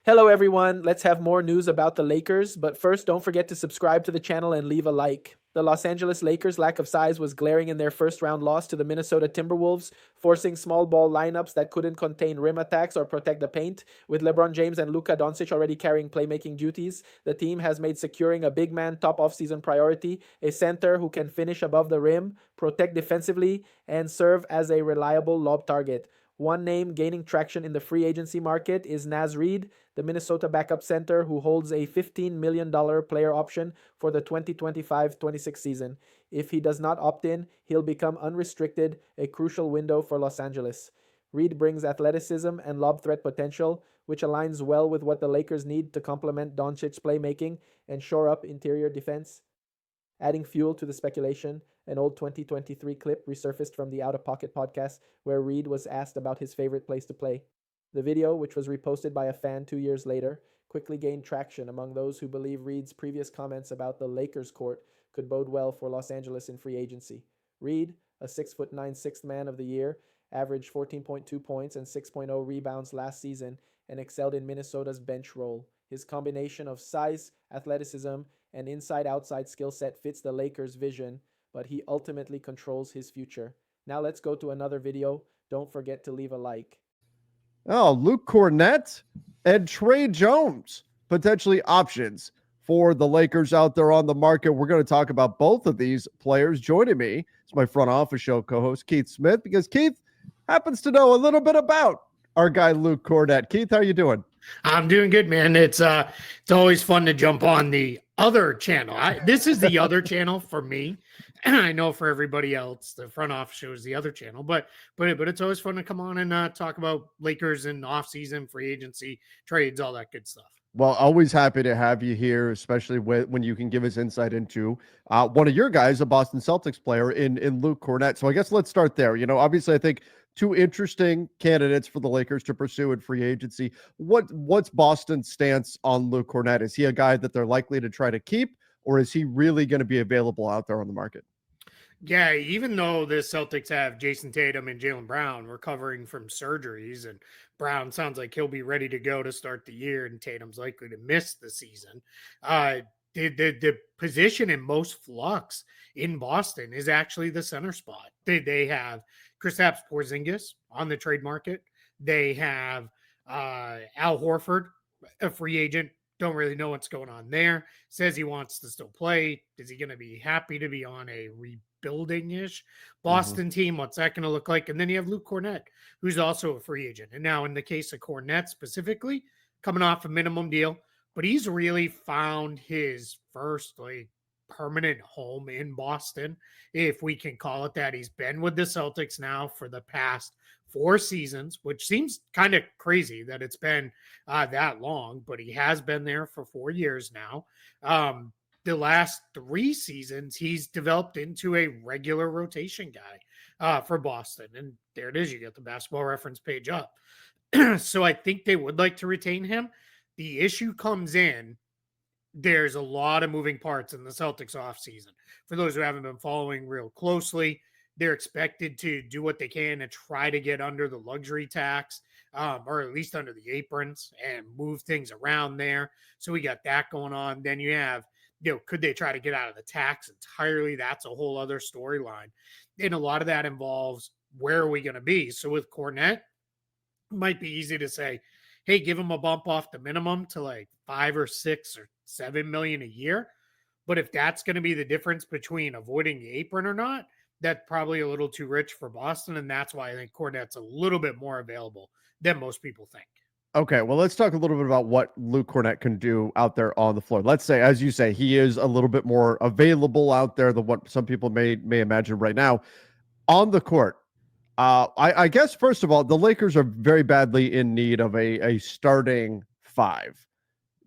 Hello, everyone. Let's have more news about the Lakers. But first, don't forget to subscribe to the channel and leave a like. The Los Angeles Lakers' lack of size was glaring in their first round loss to the Minnesota Timberwolves, forcing small ball lineups that couldn't contain rim attacks or protect the paint. With LeBron James and Luka Doncic already carrying playmaking duties, the team has made securing a big man top offseason priority, a center who can finish above the rim, protect defensively, and serve as a reliable lob target. One name gaining traction in the free agency market is Naz Reid, the Minnesota backup center who holds a $15 million player option for the 2025-26 season. If he does not opt in, he'll become unrestricted, a crucial window for Los Angeles. Reid brings athleticism and lob threat potential, which aligns well with what the Lakers need to complement Doncic's playmaking and shore up interior defense. Adding fuel to the speculation, an old 2023 clip resurfaced from the Out of Pocket podcast where Reid was asked about his favorite place to play. The video, which was reposted by a fan 2 years later, quickly gained traction among those who believe Reid's previous comments about the Lakers court could bode well for Los Angeles in free agency. Reid, a 6'9" sixth man of the year, averaged 14.2 points and 6.0 rebounds last season and excelled in Minnesota's bench role. His combination of size, athleticism, and inside-outside skill set fits the Lakers' vision, but he ultimately controls his future. Now let's go to another video. Don't forget to leave a like. Oh, Luke Cornett and Trey Jones, potentially options for the Lakers out there on the market. We're going to talk about both of these players. Joining me is my front office show co-host, Keith Smith, because Keith happens to know a little bit about our guy, Luke Cornett. Keith, how you doing? I'm doing good, man. It's always fun to jump on the other channel. This is the other channel for me. I know for everybody else, the front office show is the other channel, but it's always fun to come on and talk about Lakers and off-season, free agency, trades, all that good stuff. Well, always happy to have you here, especially when you can give us insight into one of your guys, a Boston Celtics player in Luke Cornett. So I guess let's start there. You know, obviously, I think two interesting candidates for the Lakers to pursue in free agency. What's Boston's stance on Luke Cornett? Is he a guy that they're likely to try to keep, or is he really going to be available out there on the market? Yeah, even though the Celtics have Jason Tatum and Jaylen Brown recovering from surgeries, and Brown sounds like he'll be ready to go to start the year, and Tatum's likely to miss the season. The position in most flux in Boston is actually the center spot. They have Kristaps Porzingis on the trade market. They have Al Horford, a free agent. Don't really know what's going on there. Says he wants to still play. Is he going to be happy to be on a rebuilding-ish Boston team? What's that going to look like? And then you have Luke Cornett, who's also a free agent. And now in the case of Cornett specifically, coming off a minimum deal, but he's really found his first permanent home in Boston, if we can call it that. He's been with the Celtics now for the past 4 seasons, which seems kind of crazy that it's been that long, but he has been there for 4 years now. The last 3 seasons, he's developed into a regular rotation guy for Boston. And there it is. You get the basketball reference page up. So I think they would like to retain him. The issue comes in, there's a lot of moving parts in the Celtics offseason. For those who haven't been following real closely, they're expected to do what they can to try to get under the luxury tax, or at least under the aprons, and move things around there. So we got that going on. Then you have, could they try to get out of the tax entirely? That's a whole other storyline. And a lot of that involves, where are we going to be? So with Cornett, it might be easy to say, hey, give him a bump off the minimum to 5 or 6 or 7 million a year. But if that's going to be the difference between avoiding the apron or not, that's probably a little too rich for Boston. And that's why I think Cornett's a little bit more available than most people think. Okay, well, let's talk a little bit about what Luke Cornett can do out there on the floor. Let's say, as you say, he is a little bit more available out there than what some people may imagine right now. On the court, I guess, first of all, the Lakers are very badly in need of a starting 5.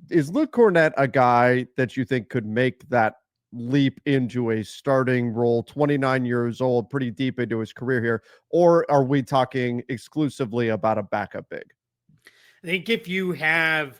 Is Luke Cornett a guy that you think could make that leap into a starting role, 29 years old, pretty deep into his career here? Or are we talking exclusively about a backup big? I think if you have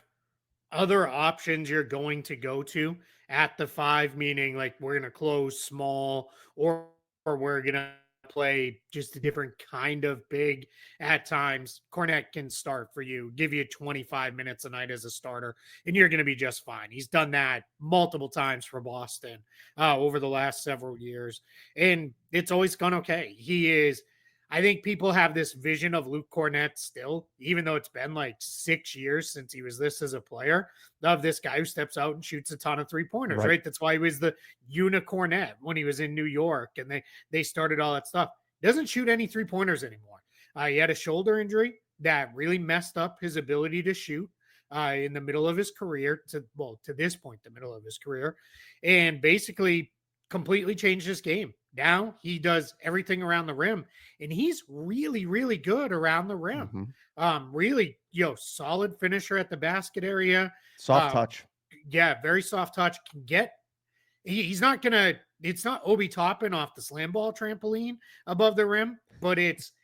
other options you're going to go to at the 5, meaning we're going to close small, or we're going to play just a different kind of big at times, Cornette can start for you, give you 25 minutes a night as a starter, and you're going to be just fine. He's done that multiple times for Boston over the last several years, and it's always gone okay. He is. I think people have this vision of Luke Cornette still, even though it's been like 6 years since he was this as a player, of this guy who steps out and shoots a ton of 3-pointers, Right. right? That's why he was the unicornet when he was in New York, and they started all that stuff. Doesn't shoot any 3-pointers anymore. He had a shoulder injury that really messed up his ability to shoot in the middle of his career to this point, the middle of his career, and basically completely changed his game. Now he does everything around the rim, and he's really, really good around the rim. Mm-hmm. Really, solid finisher at the basket area. Soft touch. Yeah, very soft touch. Can get. He's not gonna. It's not Obi Toppin off the slam ball trampoline above the rim, but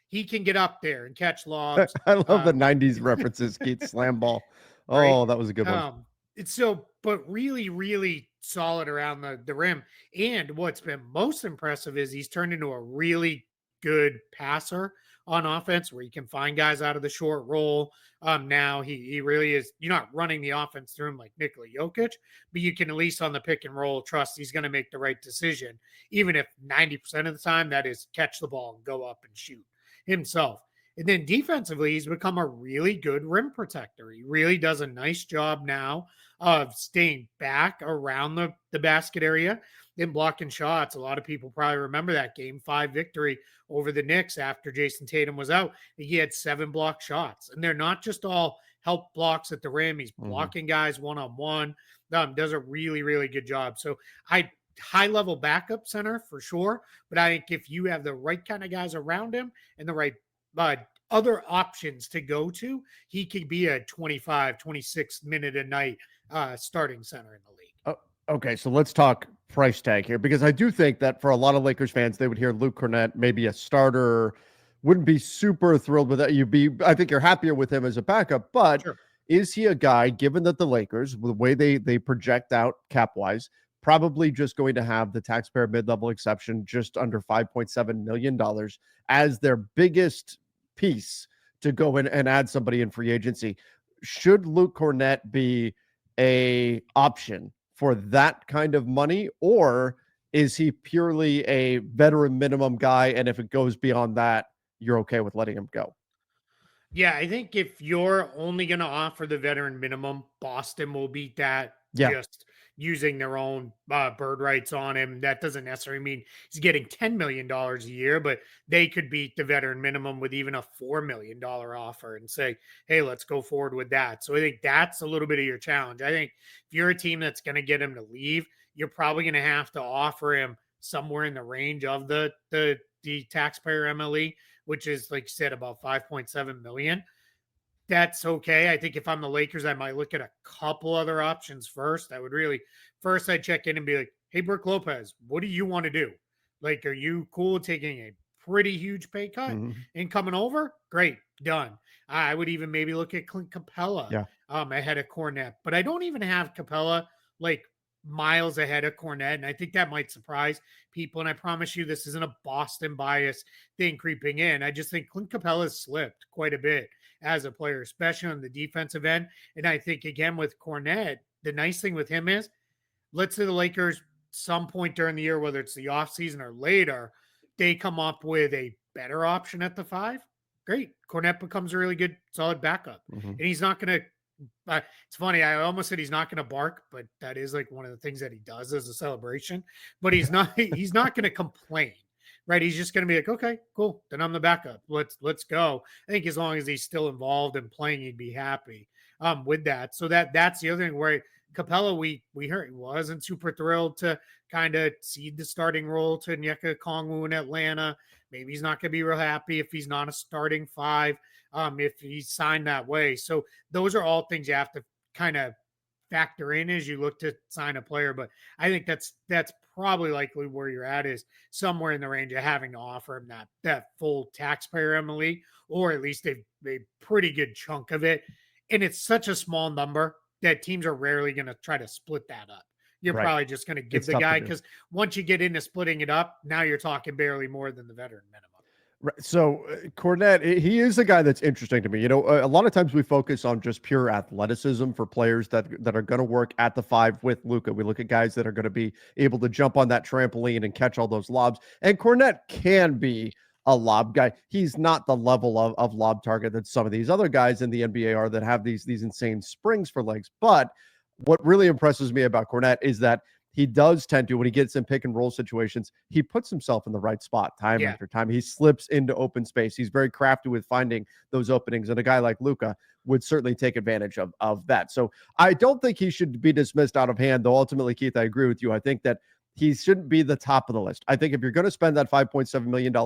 he can get up there and catch lobs. I love the 90s references, Keith Slam Ball. Oh, Right? that was a good one. It's so, but really, really solid around the rim. And what's been most impressive is he's turned into a really good passer on offense where he can find guys out of the short roll. Now he really is. You're not running the offense through him like Nikola Jokic, but you can at least on the pick and roll trust he's going to make the right decision, even if 90% of the time that is catch the ball and go up and shoot himself. And then defensively, he's become a really good rim protector. He really does a nice job now of staying back around the basket area and blocking shots. A lot of people probably remember that Game 5 victory over the Knicks after Jason Tatum was out. He had 7 block shots, and they're not just all help blocks at the rim. He's blocking guys one-on-one. Does a really, really good job. So high-level backup center for sure, but I think if you have the right kind of guys around him and the right other options to go to, he could be a 25, 26 minute a night starting center in the league. Okay, so let's talk price tag here, because I do think that for a lot of Lakers fans, they would hear Luke Cornette, maybe a starter, wouldn't be super thrilled with that. I think you're happier with him as a backup, but Sure. Is he a guy, given that the Lakers, the way they project out cap-wise, probably just going to have the taxpayer mid-level exception just under $5.7 million as their biggest piece to go in and add somebody in free agency? Should Luke Cornette be a option for that kind of money, or is he purely a veteran minimum guy, and if it goes beyond that, you're okay with letting him go? Yeah, I think if you're only going to offer the veteran minimum, Boston will beat that just using their own bird rights on him. That doesn't necessarily mean he's getting $10 million a year, but they could beat the veteran minimum with even a $4 million offer and say, hey, let's go forward with that. So I think that's a little bit of your challenge. I think if you're a team that's going to get him to leave, you're probably going to have to offer him somewhere in the range of the taxpayer MLE, which is, like you said, about 5.7 million. That's okay. I think if I'm the Lakers, I might look at a couple other options first. I'd check in and be like, hey, Brook Lopez, what do you want to do? Like, are you cool taking a pretty huge pay cut and coming over? Great, done. I would even maybe look at Clint Capella ahead of Cornette, but I don't even have Capella like miles ahead of Cornette, and I think that might surprise people. And I promise you, this isn't a Boston bias thing creeping in. I just think Clint Capella has slipped quite a bit as a player, especially on the defensive end. And I think, again, with Cornette, the nice thing with him is, let's say the Lakers, some point during the year, whether it's the offseason or later, they come up with a better option at the 5. Great. Cornette becomes a really good, solid backup. And he's not going to, it's funny. I almost said he's not going to bark, but that is like one of the things that he does as a celebration. But he's not going to complain, right? He's just going to be like, okay, cool. Then I'm the backup. Let's go. I think as long as he's still involved and playing, he'd be happy with that. So that's the other thing where Capella, we heard he wasn't super thrilled to kind of cede the starting role to Onyeka Okongwu in Atlanta. Maybe he's not going to be real happy if he's not a starting 5. If he's signed that way. So those are all things you have to kind of factor in as you look to sign a player. But I think that's probably likely where you're at, is somewhere in the range of having to offer him that full taxpayer MLE, or at least a pretty good chunk of it. And it's such a small number that teams are rarely going to try to split that up, you're Right. probably just going to give It's the tough to guy, do. because once you get into splitting it up, now you're talking barely more than the veteran minimum. Right. So Cornette, he is a guy that's interesting to me. A lot of times we focus on just pure athleticism for players that are going to work at the five with Luka. We look at guys that are going to be able to jump on that trampoline and catch all those lobs. And Cornette can be a lob guy. He's not the level of lob target that some of these other guys in the NBA are that have these insane springs for legs. But what really impresses me about Cornette is that he does tend to, when he gets in pick and roll situations, he puts himself in the right spot time Yeah. after time. He slips into open space. He's very crafty with finding those openings. And a guy like Luka would certainly take advantage of that. So I don't think he should be dismissed out of hand, though ultimately, Keith, I agree with you. I think that he shouldn't be the top of the list. I think if you're going to spend that $5.7 million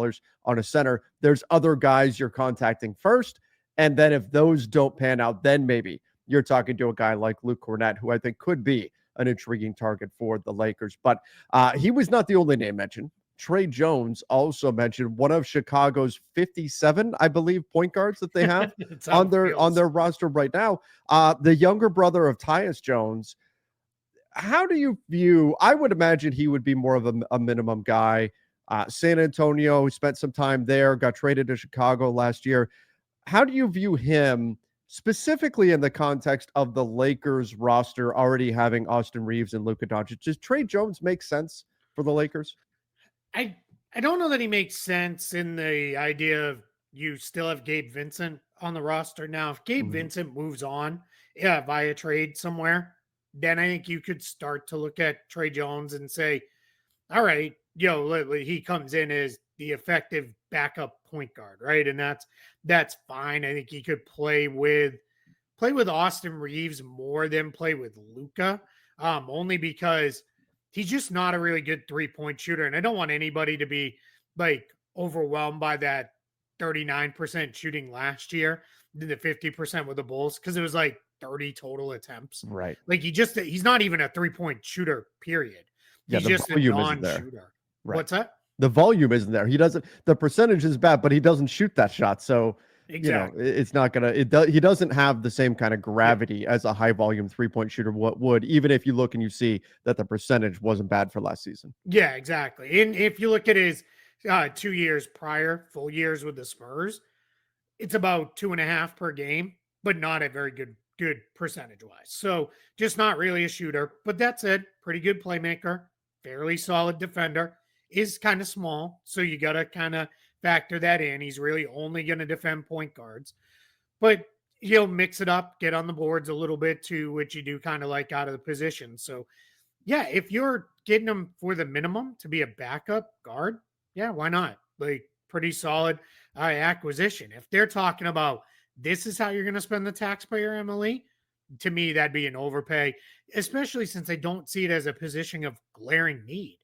on a center, there's other guys you're contacting first. And then if those don't pan out, then maybe you're talking to a guy like Luke Cornette, who I think could be an intriguing target for the Lakers. But he was not the only name mentioned. Trey Jones also mentioned, one of Chicago's 57, I believe, point guards that they have on their roster right now. The younger brother of Tyus Jones. How do you view? I would imagine he would be more of a minimum guy. San Antonio spent some time there, got traded to Chicago last year. How do you view him specifically in the context of the Lakers roster already having Austin Reeves and Luka Doncic? Does Trey Jones make sense for the Lakers? I don't know that he makes sense in the idea of you still have Gabe Vincent on the roster. Now, if Gabe Vincent moves on via trade somewhere, then I think you could start to look at Trey Jones and say, all right, he comes in as the effective backup point guard, right? And that's fine. I think he could play with Austin Reeves more than play with Luka, only because he's just not a really good 3-point shooter. And I don't want anybody to be like overwhelmed by that 39% shooting last year, then the 50% with the Bulls, because it was like 30 total attempts. Right. Like he's not even a 3-point shooter, period. Yeah, He's just a non-shooter. Right. What's that? The volume isn't there. The percentage is bad, but he doesn't shoot that shot. So, Exactly. it's not going he doesn't have the same kind of gravity as a high volume 3-point shooter would, even if you look and you see that the percentage wasn't bad for last season. Yeah, exactly. And if you look at his 2 years prior, full years with the Spurs, it's about 2.5 per game, but not a very good percentage wise. So just not really a shooter, but that's it. Pretty good playmaker, fairly solid defender, is kind of small. So you got to kind of factor that in. He's really only going to defend point guards, but he'll mix it up, get on the boards a little bit too, which you do kind of like out of the position. So yeah, if you're getting him for the minimum to be a backup guard, yeah, why not? Like pretty solid acquisition. If they're talking about this is how you're going to spend the taxpayer, Emily, to me, that'd be an overpay, especially since I don't see it as a position of glaring need.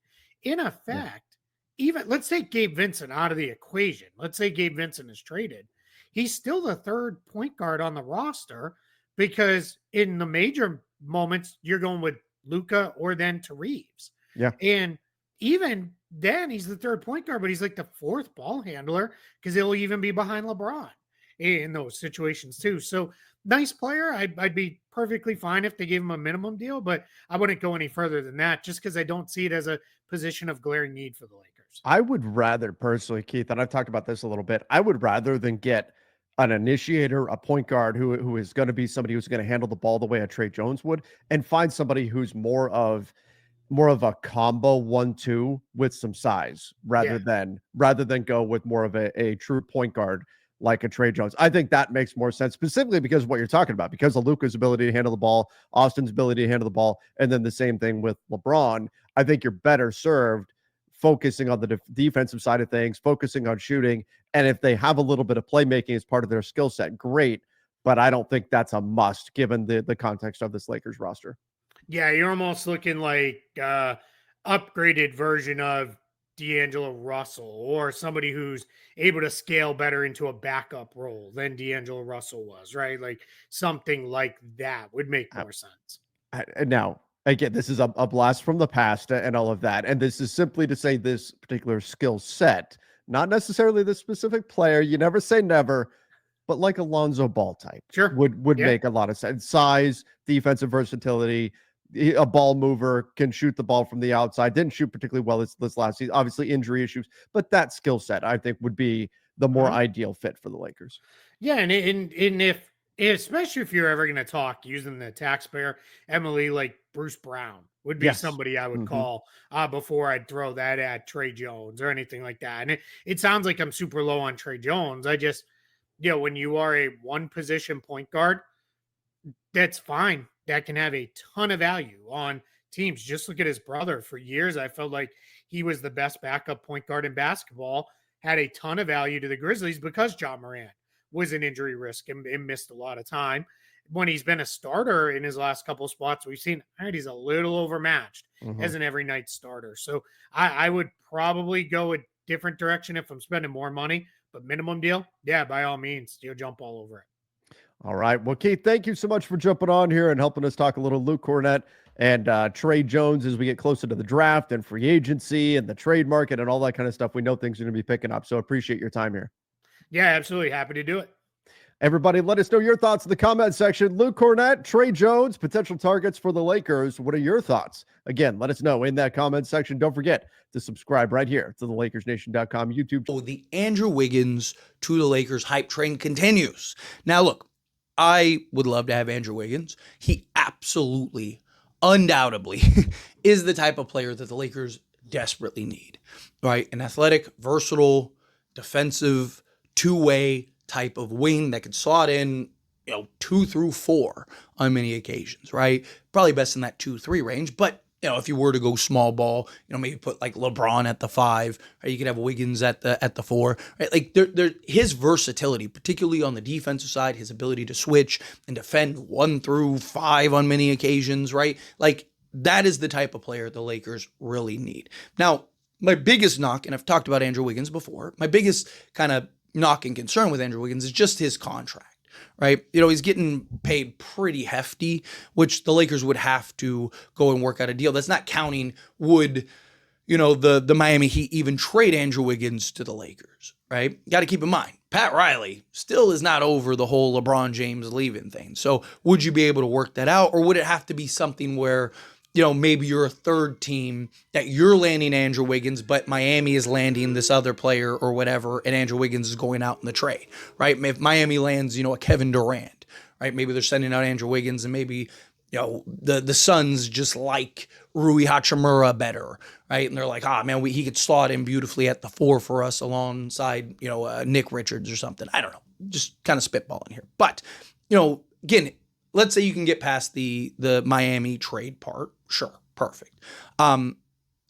In effect, even let's take Gabe Vincent out of the equation. Let's say Gabe Vincent is traded. He's still the third point guard on the roster because in the major moments, you're going with Luka or then to Reeves. Yeah. And even then, he's the third point guard, but he's like the fourth ball handler because he'll even be behind LeBron in those situations too. So nice player. I'd be perfectly fine if they gave him a minimum deal, but I wouldn't go any further than that just because I don't see it as a position of glaring need for the Lakers. I would rather personally, Keith, and I've talked about this a little bit, I would rather than get an initiator, a point guard who is going to be somebody who's going to handle the ball the way a Trey Jones would, and find somebody who's more of a combo 1-2 with some size rather than go with more of a true point guard like a Trey Jones. I think that makes more sense, specifically because of what you're talking about, because of Luka's ability to handle the ball, Austin's ability to handle the ball, and then the same thing with LeBron. I think you're better served focusing on the defensive side of things, focusing on shooting. And if they have a little bit of playmaking as part of their skill set, great. But I don't think that's a must given the context of this Lakers roster. Yeah, you're almost looking like upgraded version of D'Angelo Russell or somebody who's able to scale better into a backup role than D'Angelo Russell was, right? Like something like that would make more sense. Now, again, this is a blast from the past and all of that. And this is simply to say this particular skill set, not necessarily the specific player. You never say never, but like a Lonzo Ball type Sure. would make a lot of sense. Size, defensive versatility, a ball mover, can shoot the ball from the outside. Didn't shoot particularly well this last season. Obviously, injury issues, but that skill set I think would be the more ideal fit for the Lakers. Yeah, and if especially if you're ever going to talk using the taxpayer, Emily, like Bruce Brown would be somebody I would call before I'd throw that at Trey Jones or anything like that. And it sounds like I'm super low on Trey Jones. I just, when you are a one position point guard, that's fine. That can have a ton of value on teams. Just look at his brother. For years, I felt like he was the best backup point guard in basketball, had a ton of value to the Grizzlies because John Morant was an injury risk and missed a lot of time. When he's been a starter in his last couple of spots, we've seen he's a little overmatched as an every night starter. So I would probably go a different direction if I'm spending more money, but minimum deal, yeah, by all means, jump all over it. All right. Well, Keith, thank you so much for jumping on here and helping us talk a little Luke Cornett and Trey Jones as we get closer to the draft and free agency and the trade market and all that kind of stuff. We know things are going to be picking up. So appreciate your time here. Yeah, absolutely. Happy to do it. Everybody, let us know your thoughts in the comment section. Luke Cornett, Trey Jones, potential targets for the Lakers. What are your thoughts? Again, let us know in that comment section. Don't forget to subscribe right here to the LakersNation.com YouTube. Oh, the Andrew Wiggins to the Lakers hype train continues. Now, look, I would love to have Andrew Wiggins. He absolutely, undoubtedly is the type of player that the Lakers desperately need, right? An athletic, versatile, defensive, two-way type of wing that could slot in, 2 through 4 on many occasions, right? Probably best in that 2-3 range, but if you were to go small ball, maybe put like LeBron at the 5, right? You could have Wiggins at the 4, right? Like his versatility, particularly on the defensive side, his ability to switch and defend 1 through 5 on many occasions, right? Like that is the type of player the Lakers really need. Now, my biggest knock, and I've talked about Andrew Wiggins before, my biggest kind of knock and concern with Andrew Wiggins is just his contract. Right. He's getting paid pretty hefty, which the Lakers would have to go and work out a deal. That's not counting would, the Miami Heat even trade Andrew Wiggins to the Lakers. Right. Got to keep in mind, Pat Riley still is not over the whole LeBron James leaving thing. So would you be able to work that out, or would it have to be something where, maybe you're a third team that you're landing Andrew Wiggins, but Miami is landing this other player or whatever, and Andrew Wiggins is going out in the trade, right? If Miami lands, a Kevin Durant, right? Maybe they're sending out Andrew Wiggins, and maybe, the Suns just like Rui Hachimura better, right? And they're like, man, he could slot in beautifully at the 4 for us alongside, Nick Richards or something. I don't know, just kind of spitballing here. But, again, let's say you can get past the Miami trade part. Sure, perfect.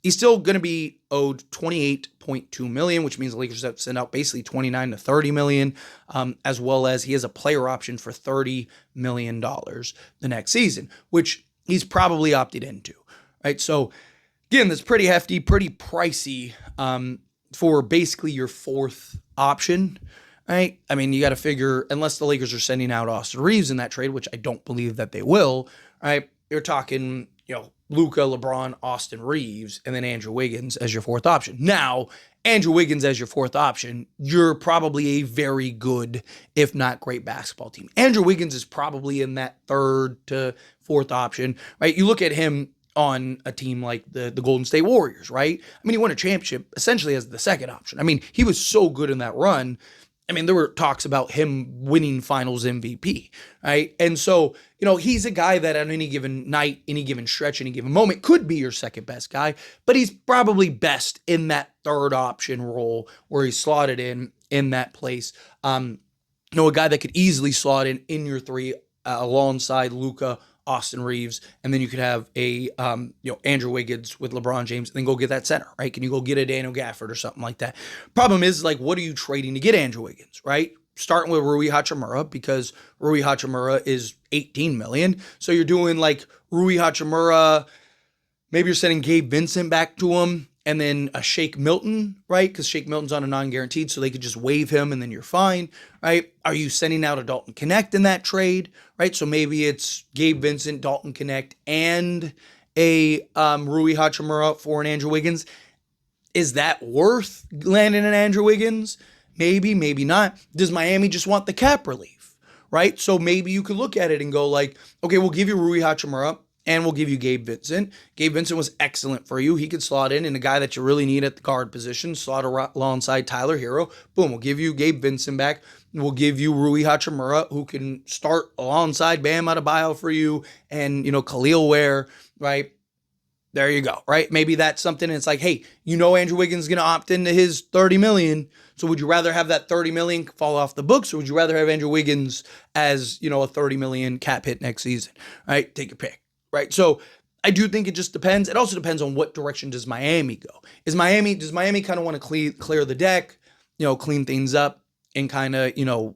He's still going to be owed $28.2 million, which means the Lakers have to send out basically $29 to $30 million, as well as he has a player option for $30 million the next season, which he's probably opted into, right? So again, that's pretty hefty, pretty pricey for basically your 4th option. Right? I mean, you got to figure, unless the Lakers are sending out Austin Reeves in that trade, which I don't believe that they will, right? You're talking, Luka, LeBron, Austin Reeves, and then Andrew Wiggins as your 4th option. Now, Andrew Wiggins as your 4th option, you're probably a very good, if not great, basketball team. Andrew Wiggins is probably in that 3rd to 4th option, right? You look at him on a team like the Golden State Warriors, right? I mean, he won a championship essentially as the 2nd option. I mean, he was so good in that run. I mean, there were talks about him winning finals MVP, right? And so, he's a guy that on any given night, any given stretch, any given moment could be your 2nd best guy, but he's probably best in that 3rd option role where he's slotted in that place. A guy that could easily slot in your 3 alongside Luka, Austin Reeves, and then you could have a Andrew Wiggins with LeBron James, and then go get that center, right? Can you go get a Daniel Gafford or something like that? Problem is, like, what are you trading to get Andrew Wiggins, right? Starting with Rui Hachimura, because Rui Hachimura is $18 million. So you're doing like Rui Hachimura, maybe you're sending Gabe Vincent back to him, and then a Shake Milton, right? Because Shake Milton's on a non-guaranteed, so they could just waive him and then you're fine, right? Are you sending out a Dalton Connect in that trade, right? So maybe it's Gabe Vincent, Dalton Connect, and a Rui Hachimura for an Andrew Wiggins. Is that worth landing an Andrew Wiggins? Maybe, maybe not. Does Miami just want the cap relief, right? So maybe you could look at it and go like, okay, we'll give you Rui Hachimura, and we'll give you Gabe Vincent. Gabe Vincent was excellent for you. He could slot in, and a guy that you really need at the guard position, slot alongside Tyler Hero. Boom, we'll give you Gabe Vincent back. We'll give you Rui Hachimura, who can start alongside Bam Adebayo for you, and, Khalil Ware, right? There you go, right? Maybe that's something, and it's like, hey, Andrew Wiggins is going to opt into his $30 million. So would you rather have that $30 million fall off the books, or would you rather have Andrew Wiggins as, a $30 million cap hit next season, right? Take your pick. Right. So I do think it just depends. It also depends on what direction does Miami go. Does Miami kind of want to clear the deck, clean things up and kind of,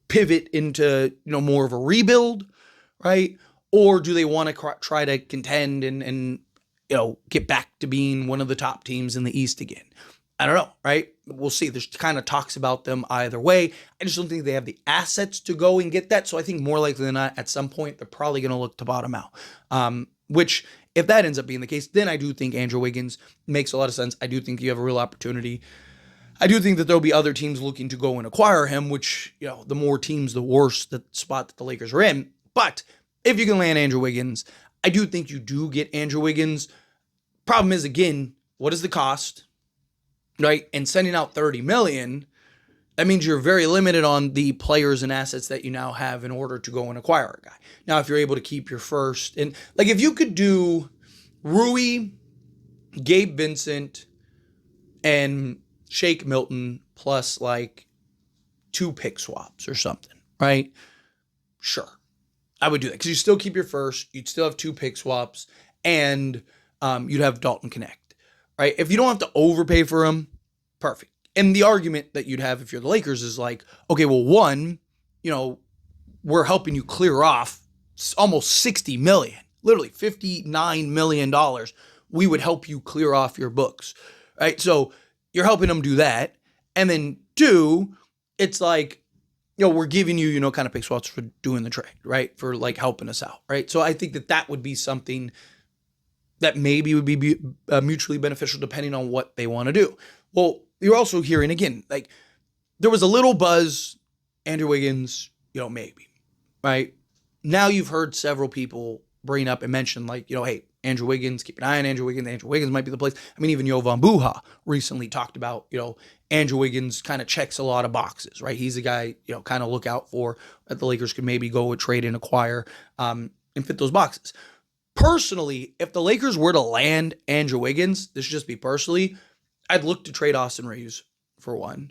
pivot into, more of a rebuild, right? Or do they want to try to contend and get back to being one of the top teams in the East again? I don't know, right? We'll see. There's kind of talks about them either way. I just don't think they have the assets to go and get that. So I think more likely than not, at some point, they're probably going to look to bottom out. Which, if that ends up being the case, then I do think Andrew Wiggins makes a lot of sense. I do think you have a real opportunity. I do think that there'll be other teams looking to go and acquire him, which, the more teams, the worse the spot that the Lakers are in. But if you can land Andrew Wiggins, I do think you do get Andrew Wiggins. Problem is, again, what is the cost? Right? And sending out $30 million, that means you're very limited on the players and assets that you now have in order to go and acquire a guy. Now, if you're able to keep your first, and like if you could do Rui, Gabe Vincent, and Shake Milton plus like 2 pick swaps or something, right? Sure. I would do that because you still keep your first, you'd still have 2 pick swaps, and you'd have Dalton Connect. Right? If you don't have to overpay for him, perfect. And the argument that you'd have if you're the Lakers is like, okay, well, one, we're helping you clear off almost $60 million, literally $59 million. We would help you clear off your books, right? So you're helping them do that. And then 2, it's like, we're giving you, kind of pick swaps for doing the trade, right? For like helping us out, right? So I think that would be something that maybe would be mutually beneficial depending on what they want to do. Well, you're also hearing, again, like there was a little buzz, Andrew Wiggins, maybe, right? Now you've heard several people bring up and mention like, hey, Andrew Wiggins, keep an eye on Andrew Wiggins. Andrew Wiggins might be the place. I mean, even Jovan Buha recently talked about, Andrew Wiggins kind of checks a lot of boxes, right? He's a guy, kind of look out for that the Lakers could maybe go and trade and acquire and fit those boxes. Personally, if the Lakers were to land Andrew Wiggins, this should just be personally, I'd look to trade Austin Reeves for one,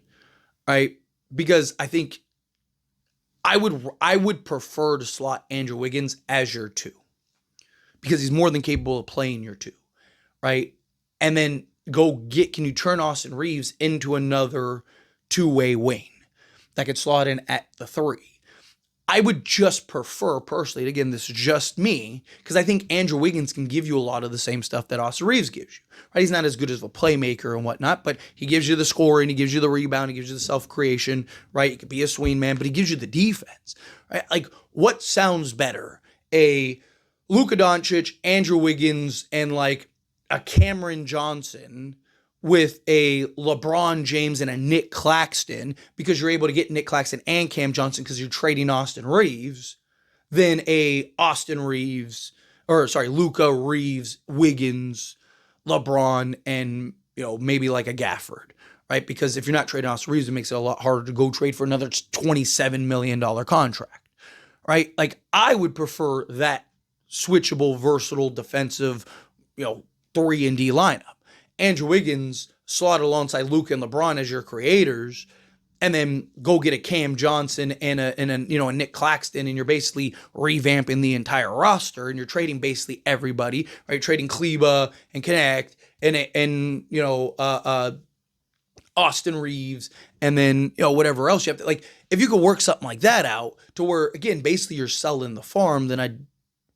right? Because I think I would prefer to slot Andrew Wiggins as your 2 because he's more than capable of playing your 2, right? And then can you turn Austin Reeves into another 2-way wing that could slot in at the 3? I would just prefer personally, and again, this is just me, because I think Andrew Wiggins can give you a lot of the same stuff that Austin Reeves gives you. Right? He's not as good as a playmaker and whatnot, but he gives you the scoring, he gives you the rebound, he gives you the self-creation, right? He could be a swing man, but he gives you the defense. Right? Like, what sounds better? A Luka Doncic, Andrew Wiggins, and like a Cameron Johnson with a LeBron James and a Nick Claxton, because you're able to get Nick Claxton and Cam Johnson because you're trading Austin Reeves, than a Luka, Reeves, Wiggins, LeBron, and maybe like a Gafford, right? Because if you're not trading Austin Reeves, it makes it a lot harder to go trade for another $27 million contract, right? Like, I would prefer that switchable, versatile, defensive, 3-and-D lineup. Andrew Wiggins slot alongside Luka and LeBron as your creators, and then go get a Cam Johnson and a Nick Claxton, and you're basically revamping the entire roster, and you're trading basically everybody, right? Trading Kleba and Connect and Austin Reeves, and then whatever else you have to, like, if you could work something like that out to where, again, basically you're selling the farm, then I'd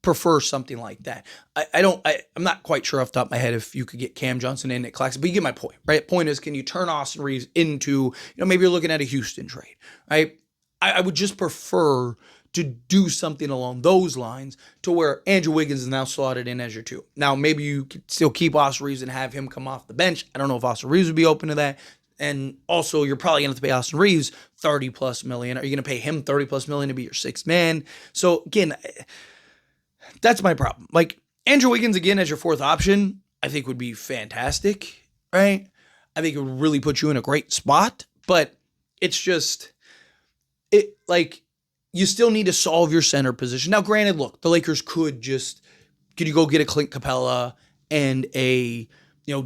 prefer something like that. I'm not quite sure off the top of my head if you could get Cam Johnson and Nick Claxton, but you get my point, right? Point is, can you turn Austin Reeves into, maybe you're looking at a Houston trade, right? I would just prefer to do something along those lines to where Andrew Wiggins is now slotted in as your 2. Now, maybe you could still keep Austin Reeves and have him come off the bench. I don't know if Austin Reeves would be open to that. And also, you're probably going to have to pay Austin Reeves $30+ million. Are you going to pay him $30+ million to be your 6th man? So again, that's my problem. Like Andrew Wiggins again as your fourth option, I think would be fantastic, right? I think it would really put you in a great spot, but it's just you still need to solve your center position. Now, granted, look, the Lakers could you go get a Clint Capella and a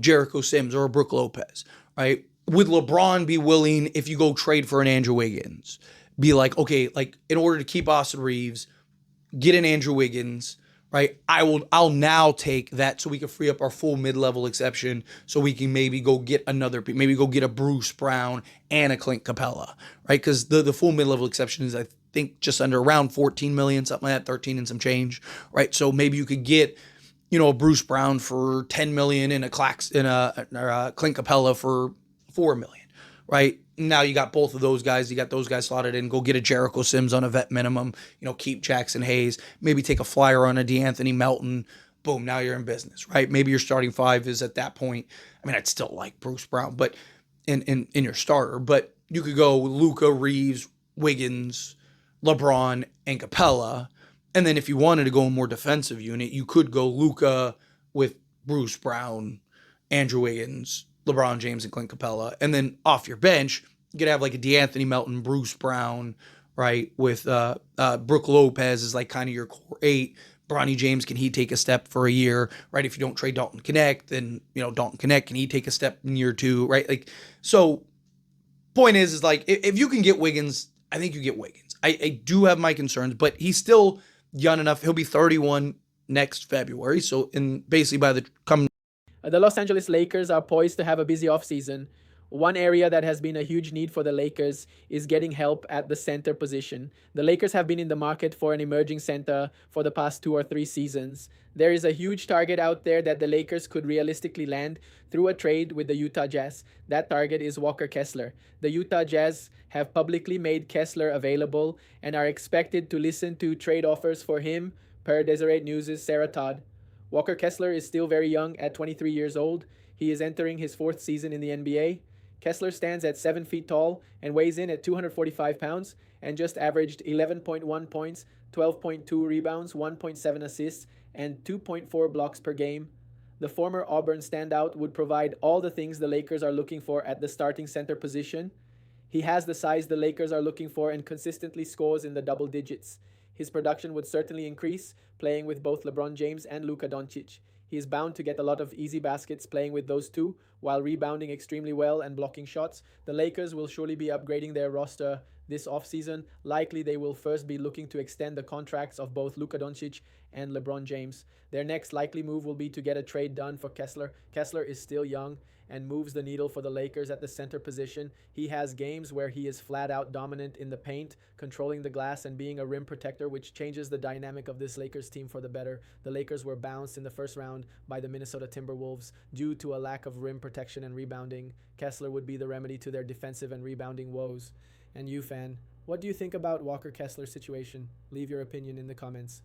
Jericho Sims or a Brook Lopez, right? Would LeBron be willing, if you go trade for an Andrew Wiggins, be like, okay, like in order to keep Austin Reeves, get an Andrew Wiggins, right? I'll now take that so we can free up our full mid-level exception so we can maybe go get a Bruce Brown and a Clint Capella, right? Because the full mid-level exception is, I think, just under around 14 million, something like that, 13 and some change, right? So maybe you could get, a Bruce Brown for 10 million and a Clint Capella for 4 million, right? Now you got both of those guys. You got those guys slotted in. Go get a Jericho Sims on a vet minimum. Keep Jackson Hayes. Maybe take a flyer on a DeAnthony Melton. Boom, now you're in business, right? Maybe your starting five is at that point. I mean, I'd still like Bruce Brown, but in your starter. But you could go Luka, Reeves, Wiggins, LeBron, and Capella. And then if you wanted to go a more defensive unit, you could go Luka with Bruce Brown, Andrew Wiggins, LeBron James, and Clint Capella. And then off your bench, you could have like a DeAnthony Melton, Bruce Brown, right? With Brook Lopez is like kind of your core 8. Bronny James, can he take a step for a year, right? If you don't trade Dalton Connect, then, Dalton Connect, can he take a step in year 2, right? Like, so point is like, if you can get Wiggins, I think you get Wiggins. I do have my concerns, but he's still young enough. He'll be 31 next February. So basically by the Los Angeles Lakers are poised to have a busy offseason. One area that has been a huge need for the Lakers is getting help at the center position. The Lakers have been in the market for an emerging center for the past 2 or 3 seasons. There is a huge target out there that the Lakers could realistically land through a trade with the Utah Jazz. That target is Walker Kessler. The Utah Jazz have publicly made Kessler available and are expected to listen to trade offers for him, per Deseret News' Sarah Todd. Walker Kessler is still very young at 23 years old. He is entering his 4th season in the NBA. Kessler stands at 7 feet tall and weighs in at 245 pounds and just averaged 11.1 points, 12.2 rebounds, 1.7 assists, and 2.4 blocks per game. The former Auburn standout would provide all the things the Lakers are looking for at the starting center position. He has the size the Lakers are looking for and consistently scores in the double digits. His production would certainly increase, playing with both LeBron James and Luka Doncic. He is bound to get a lot of easy baskets playing with those two, while rebounding extremely well and blocking shots. The Lakers will surely be upgrading their roster this offseason. Likely they will first be looking to extend the contracts of both Luka Doncic and LeBron James. Their next likely move will be to get a trade done for Kessler. Kessler is still young and moves the needle for the Lakers at the center position. He has games where he is flat out dominant in the paint, controlling the glass and being a rim protector, which changes the dynamic of this Lakers team for the better. The Lakers were bounced in the first round by the Minnesota Timberwolves due to a lack of rim protection and rebounding. Kessler would be the remedy to their defensive and rebounding woes. And you, fan, what do you think about Walker Kessler's situation? Leave your opinion in the comments.